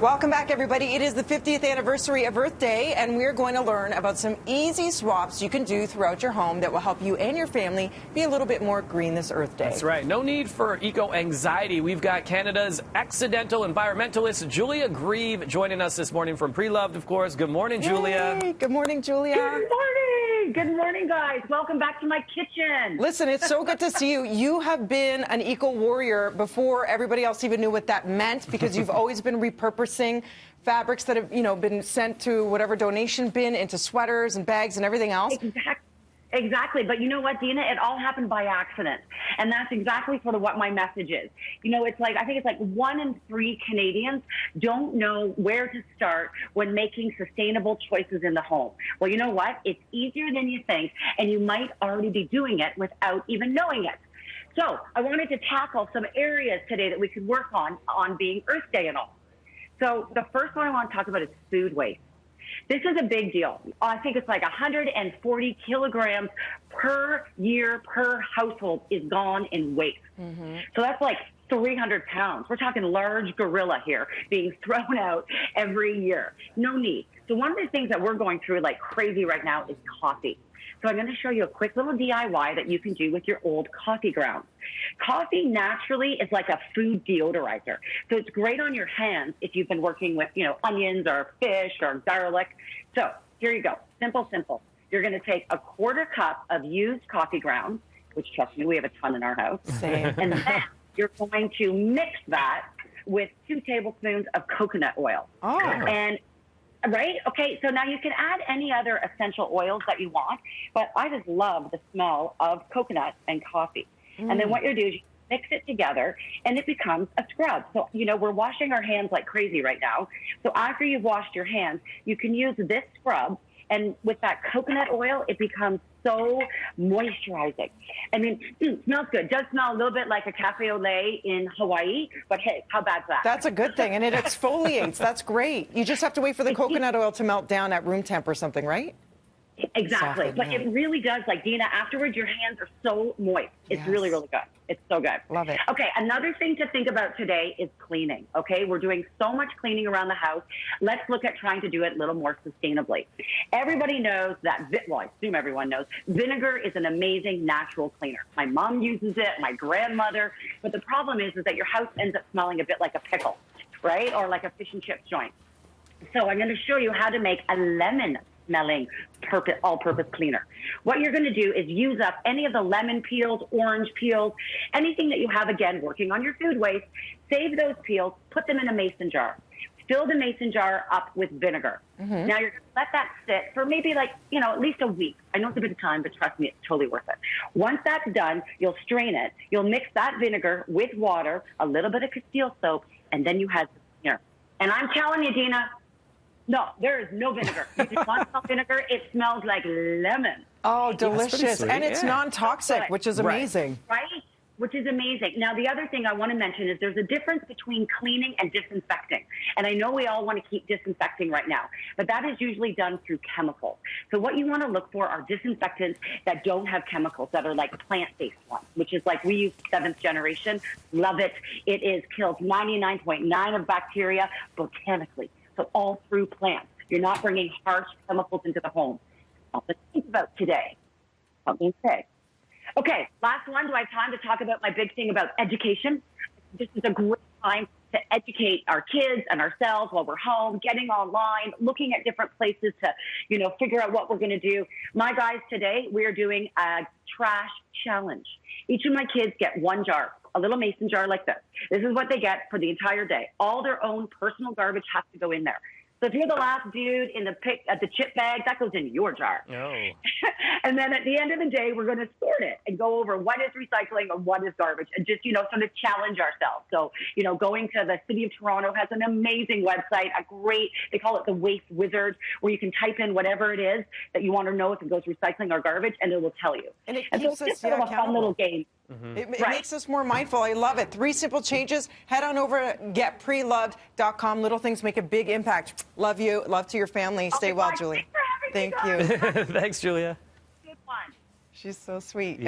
Welcome back, everybody. It is the 50th anniversary of Earth Day, and we're going to learn about some easy swaps you can do throughout your home that will help you and your family be a little bit more green this Earth Day. That's right. No need for eco-anxiety. We've got Canada's accidental environmentalist, Julia Grieve, joining us this morning from Pre-Loved, of course. Good morning, Julia. Yay. Good morning, Julia. Good morning. Good morning, guys. Welcome back to my kitchen. Listen, it's so good to see you. You have been an eco-warrior before everybody else even knew what that meant, because you've always been repurposing fabrics that have, been sent to whatever donation bin into sweaters and bags and everything else. Exactly. But you know what, Dina? It all happened by accident. And that's exactly sort of what my message is. I think it's like 1 in 3 Canadians don't know where to start when making sustainable choices in the home. Well, you know what? It's easier than you think, and you might already be doing it without even knowing it. So I wanted to tackle some areas today that we could work on being Earth Day and all. So the first one I want to talk about is food waste. This is a big deal. I think it's like 140 kilograms per year per household is gone in waste. So that's like 300 pounds. We're talking large gorilla here being thrown out every year. No need. So one of the things that we're going through like crazy right now is coffee. So I'm going to show you a quick little DIY that you can do with your old coffee grounds. Coffee naturally is like a food deodorizer. So it's great on your hands if you've been working with, onions or fish or garlic. So here you go. Simple, simple. You're going to take a 1/4 cup of used coffee grounds, which, trust me, we have a ton in our house. Same. And then you're going to mix that with 2 tablespoons of coconut oil. Oh. And right? Okay, so now you can add any other essential oils that you want, but I just love the smell of coconut and coffee. And then what you do is you mix it together, and it becomes a scrub. So, we're washing our hands like crazy right now. So after you've washed your hands, you can use this scrub, and with that coconut oil, it becomes so moisturizing. I mean, it smells good. It does smell a little bit like a cafe au lait in Hawaii, but hey, how bad's that? That's a good thing, and it exfoliates. That's great. You just have to wait for the coconut oil to melt down at room temp or something, right? Exactly. Soften, but yeah. it really does, like, Dina, afterwards, your hands are so moist. It's really, really good. It's so good. Love it. Okay, another thing to think about today is cleaning, okay? We're doing so much cleaning around the house. Let's look at trying to do it a little more sustainably. Everybody knows that, well, I assume everyone knows, vinegar is an amazing natural cleaner. My mom uses it, my grandmother, but the problem is that your house ends up smelling a bit like a pickle, right? Or like a fish and chips joint. So I'm going to show you how to make a lemon smelling all-purpose cleaner. What you're going to do is use up any of the lemon peels, orange peels, anything that you have, again, working on your food waste. Save those peels, put them in a mason jar. Fill the mason jar up with vinegar. Now you're going to let that sit for maybe like, at least a week. I know it's a bit of time, but trust me, it's totally worth it. Once that's done, you'll strain it. You'll mix that vinegar with water, a little bit of Castile soap, and then you have the cleaner. And I'm telling you, Dina, no, there is no vinegar. You just want some vinegar. It smells like lemon. Oh, delicious. And it's non-toxic, which is amazing. Right? Which is amazing. Now, the other thing I want to mention is there's a difference between cleaning and disinfecting. And I know we all want to keep disinfecting right now, but that is usually done through chemicals. So what you want to look for are disinfectants that don't have chemicals, that are like plant-based ones, which is like we use 7th generation. Love it. It is kills 99.9% of bacteria botanically. So all through plants. You're not bringing harsh chemicals into the home. Something to think about today. Something to say. Okay, last one. Do I have time to talk about my big thing about education? This is a great time to educate our kids and ourselves while we're home, getting online, looking at different places to, figure out what we're going to do. My guys, today we are doing a trash challenge. Each of my kids get 1 jar, a little mason jar like this. This is what they get for the entire day. All their own personal garbage has to go in there. So if you're the last dude in the chip bag, that goes in your jar. Oh. And then at the end of the day, we're going to sort it and go over what is recycling and what is garbage, and just, sort of challenge ourselves. So, going to the City of Toronto has an amazing website, they call it the Waste Wizard, where you can type in whatever it is that you want to know if it goes recycling or garbage, and it will tell you. And it so keeps it's just us sort of a fun little game. It makes us more mindful. I love it. 3 simple changes. Head on over to getpreloved.com. Little things make a big impact. Love you. Love to your family. Stay well, Julie. Thanks for having me, Thank you. Thanks, Julia. Good one. She's so sweet.